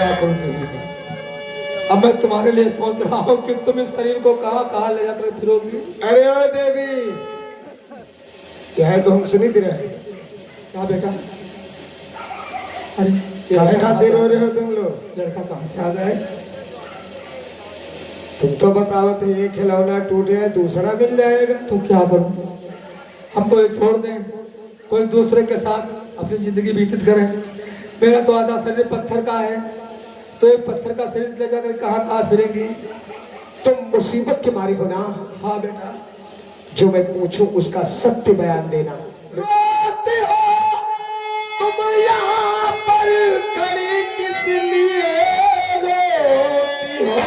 क्या करूं देवी जी। अब मैं तुम्हारे लिए सोच रहा हूँ कि तुम इस शरीर को कहाँ कहाँ ले जाकर फिरोगी। अरे ओ देवी, क्या है तो हम सुनी दे रहे। क्या बेटा? अरे काहे खातिर रो रहे हो तुम लोग? लड़का कहाँ से आ गए? तुम तो बतावत है एक खिलौना टूट गया दूसरा मिल जाएगा। तो क्या करूं? हमको एक छोड़ दें, कोई दूसरे के साथ अपनी जिंदगी व्यतीत करें। मेरा तो आधा शरीर पत्थर का है, तो एक पत्थर का शरीर ले जाकर कहाँ कहाँ फिरेंगी। तुम मुसीबत के मारी हो ना। हाँ बेटा। जो मैं पूछूं उसका सत्य बयान देना। रोते हो तुम यहाँ पर खड़ी किस लिए रोती हो?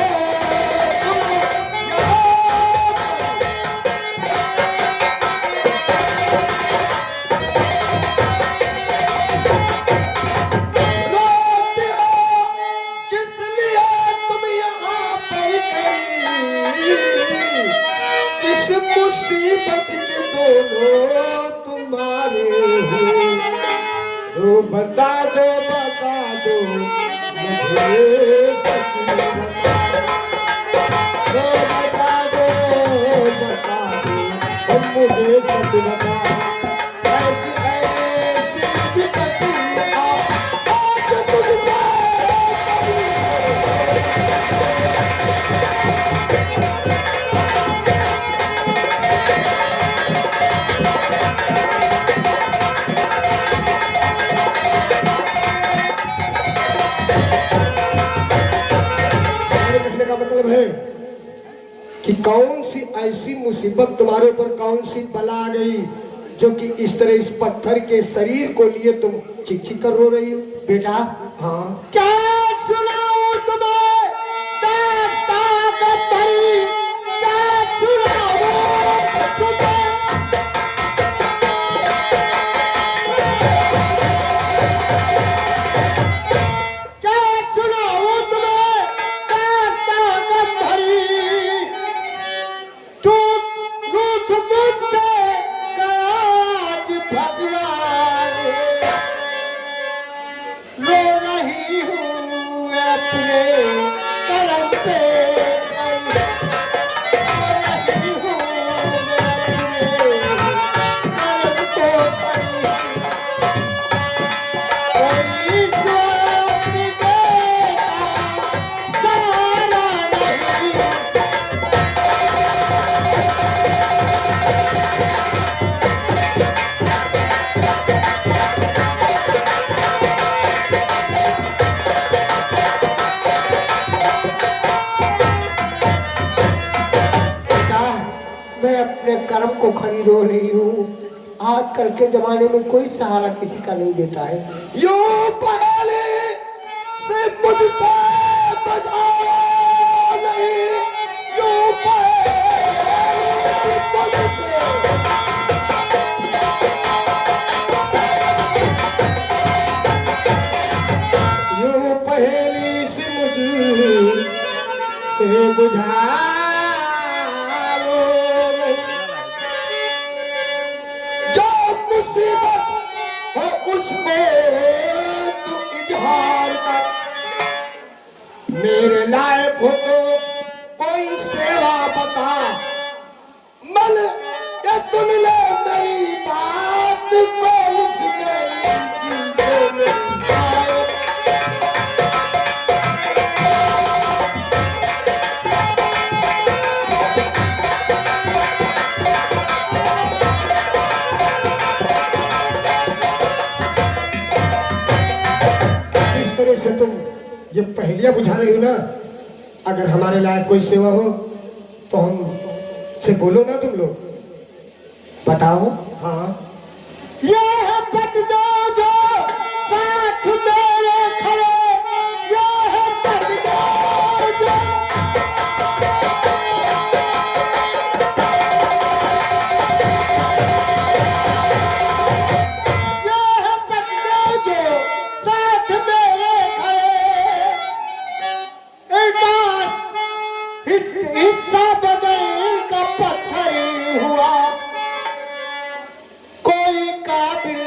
बता दो मुझे सच बता दो मुझे सच बता। ऐसी ऐसी विपत्ति आज तुझको है कि कौन सी ऐसी मुसीबत तुम्हारे ऊपर, कौन सी बला आ गई जो कि इस तरह इस पत्थर के शरीर को लिए तुम चिक चिक कर रो रही हो? बेटा हाँ, क्या सुनाऊं तुम्हें ताकत भरी, क्या सुनाऊं तुम्हें? कर्म को खड़ी रो रही हूँ। आजकल के जमाने में कोई सहारा किसी का नहीं देता है। यो पहले से मुझसे बचाओ नहीं, यो पहले मुझसे। यो पहली से मुझसे बुझा मेरे लायक हो तो कोई सेवा बता। मन या सुन ले मेरी बात को इस चीजों में आए। इस तरह से तुम ये पहेलियां बुझा रही हो ना। अगर हमारे लायक कोई सेवा हो तो हम से बोलो ना, तुम लोग बताओ। हाँ, ये है बददो जो साथ मेरे खड़े, ये है बददो जो। ये है बददो जो साथ मेरे खड़े, हिस्सा बदल का पत्थर हुआ, कोई काबिल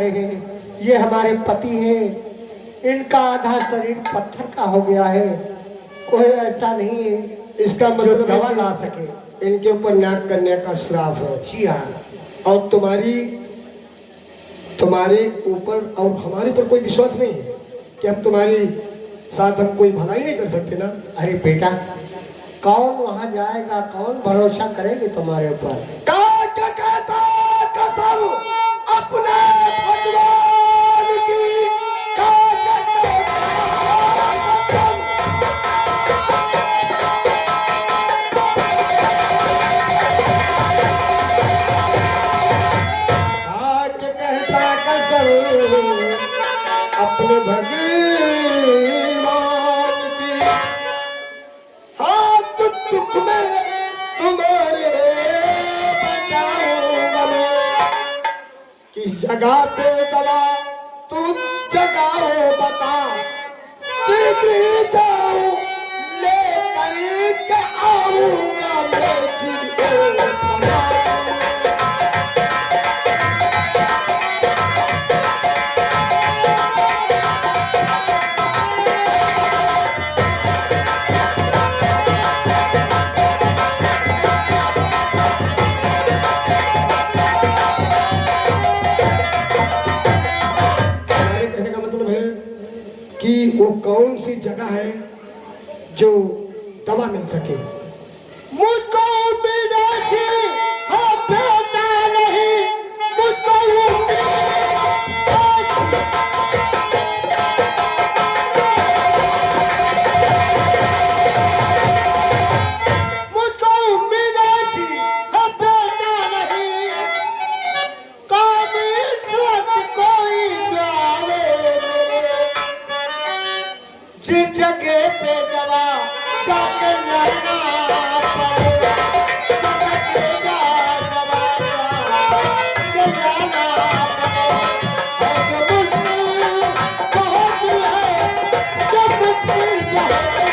रहे, ये हमारे पति हैं, इनका आधा शरीर पत्थर का हो गया है, कोई ऐसा नहीं है इसका जो मतलब दवा है ला सके। कि इनके ऊपर नाग कन्या का श्राप है। जी हाँ। और तुम्हारे ऊपर और हमारे ऊपर कोई विश्वास नहीं है कि हम तुम्हारे साथ हम कोई भलाई नहीं कर सकते ना। अरे बेटा, कौन वहां जाएगा, कौन भरोसा करेंगे तुम्हारे ऊपर। क्या कहता कसम अपने भगवान की, का कहता कसम। क्या कहता कसम अपने भगवान की, हाथ दुख में तुम्हारे बताऊंगा मैं, किस जगह पे दवा तू जगाओ बता, शीघ्र ही जाऊं लेकर के आऊंगा मैं जिसको बता। कि वो कौन सी जगह है जो दवा मिल सके। मुझको उम्मीद थी, हाँ पता नहीं, मुझको मुझको उम्मीद थी, हाँ पता नहीं, कब इस वक्त कोई जावे जिस जगह पे दवा जाके लाना पड़े, जाके जा दवा जाके लाना पड़े। है जो मुश्किल बहुत है, जो मुश्किल बहुत है।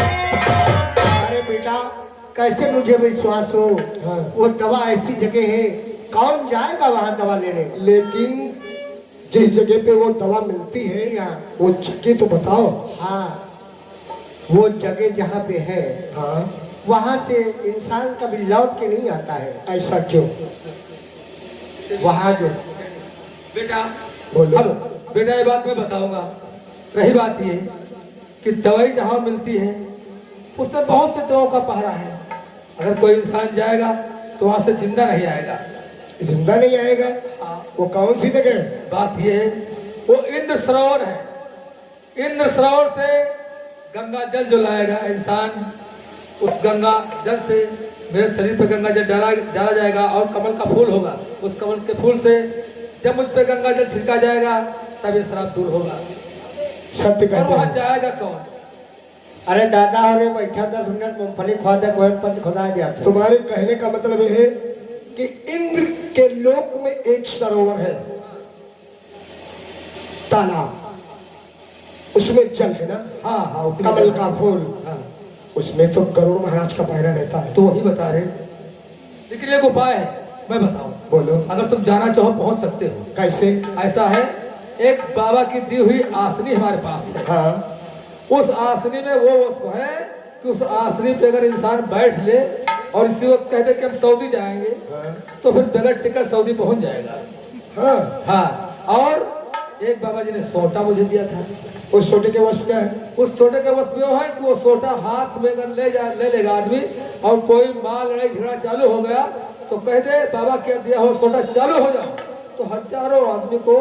अरे बेटा, कैसे मुझे विश्वास हो। हाँ। वो दवा ऐसी जगह है, कौन जाएगा वहां दवा लेने। लेकिन जिस जगह पे वो दवा मिलती है हाँ। वो जगह तो बताओ। हाँ, वो जगह जहाँ पे है हाँ, वहां से इंसान कभी लौट के नहीं आता है। ऐसा क्यों? वहां जो बेटा बोलो। हेलो बेटा, ये बात मैं बताऊंगा। रही बात ये कि दवाई जहाँ मिलती है उसमें बहुत से दवाओं का पहरा है। अगर कोई इंसान जाएगा तो वहां से जिंदा नहीं आएगा। जिंदा नहीं आएगा? वो कौन सी जगह है? बात ये है, वो इंद्र सरोवर है। इंद्र सरोवर से गंगा जल जो लाएगा इंसान, उस गंगा जल से मेरे शरीर पे गंगा जल डाला जाएगा और कमल का फूल होगा। उस कमल के फूल से जब मुझ पे गंगा जल छिड़का जाएगा तब ये श्राप दूर होगा। सत्य और कहते वहां हैं। जाएगा कौन? अरे दादा हो रे, बैठा 10 मिनट मूंगफली खा दे, कोई पंच खुदा दिया था। तुम्हारे कहने का मतलब ये है कि इंद्र के लोक में एक सरोवर है, तालाब, उसमें जल है ना, हाँ हाँ, उसी में कमल जाना। का फूल, हाँ, उसमें तो गरुड़ महाराज का पहरा रहता है। तो वही बता रहे। लेकिन एक उपाय है, मैं बताऊं। बोलो। अगर तुम जाना चाहो पहुंच सकते हो। कैसे? ऐसा है, एक बाबा की दी हुई आसनी हमारे पास है। हाँ, उस आसनी में वो वस्तु है कि उस आसनी पे अगर इंसान बैठ ले और इसी वक्त कह दे कि हम सऊदी जाएंगे, हाँ, तो फिर बगैर टिकट सऊदी पहुंच जाएगा। हाँ। हाँ, और एक बाबा जी ने सोटा मुझे दिया था। उस छोटे के वस्तु क्या है? उस सोटे का वस्तु ये है कि वो सोटा हाथ में अगर ले लेगा आदमी और कोई माल लड़ाई झगड़ा चालू हो गया तो कह दे बाबा क्या दिया हो सोटा चालू हो जाओ, तो हजारों आदमी को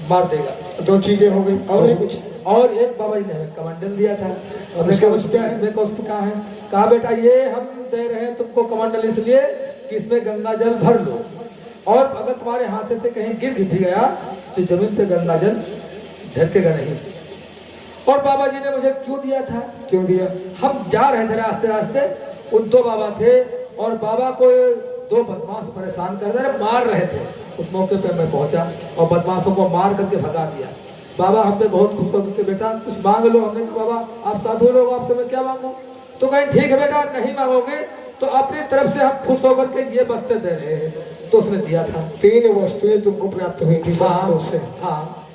मार देगा। दो चीजें हो गई और नहीं कुछ? और एक बाबा जी ने हमें कमंडल दिया था। हमने उसका कहा वस्तु क्या है? इसमें कौस्तु कहाँ है? कहा बेटा ये हम दे रहे हैं तुमको कमंडल इसलिए कि इसमें गंगा जल भर लो, और अगर तुम्हारे हाथ से कहीं गिर भी गया तो जमीन पे गंगा जल ढलकेगा नहीं। और बाबा जी ने मुझे क्यों दिया था? क्यों दिया? हम जा रहे थे रास्ते रास्ते, उन दो बाबा थे और बाबा को दो बदमाश परेशान कर रहे, मार रहे थे। उस मौके पे मैं पहुंचा और बदमाशों को मार करके भगा दिया। बाबा हम पे बहुत खुश हो गए, बेटा कुछ मांग लो। हमने कहा बाबा आप साधु लोग, आपसे मैं क्या मांगू? तो कहीं ठीक है बेटा, नहीं मांगोगे तो अपनी तरफ से हम खुश होकर के ये बस्ते दे रहे हैं। तो उसने दिया था। 3 वस्तुएं तुमको प्राप्त हुई थी हाँ संतों से। हाँ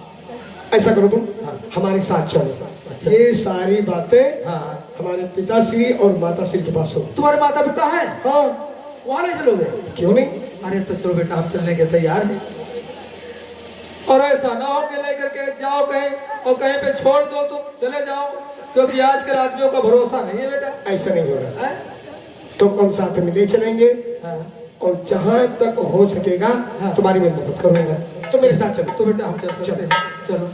ऐसा करो तुम हाँ। हमारे साथ चलो। अच्छा। ये सारी बातें हाँ। हमारे पिताश्री और माताश्री के पास हो। तुम्हारे माता पिता हैं? हाँ, वहां नहीं चलोगे? क्यों नहीं? अरे तो चलो बेटा, हम चलने के तैयार हैं। और ऐसा ना हो कि लेकर के जाओ कहीं और कहीं पे छोड़ दो, तुम चले जाओ, क्योंकि आजकल आदमियों का भरोसा नहीं है बेटा। ऐसा नहीं होगा। हैं? तुम हम साथ में ले चलेंगे हाँ। और जहां तक हो सकेगा हाँ। तुम्हारी मैं मदद करूंगा। तो मेरे साथ चलो। तो बेटा हम चल सकते हैं, चलो।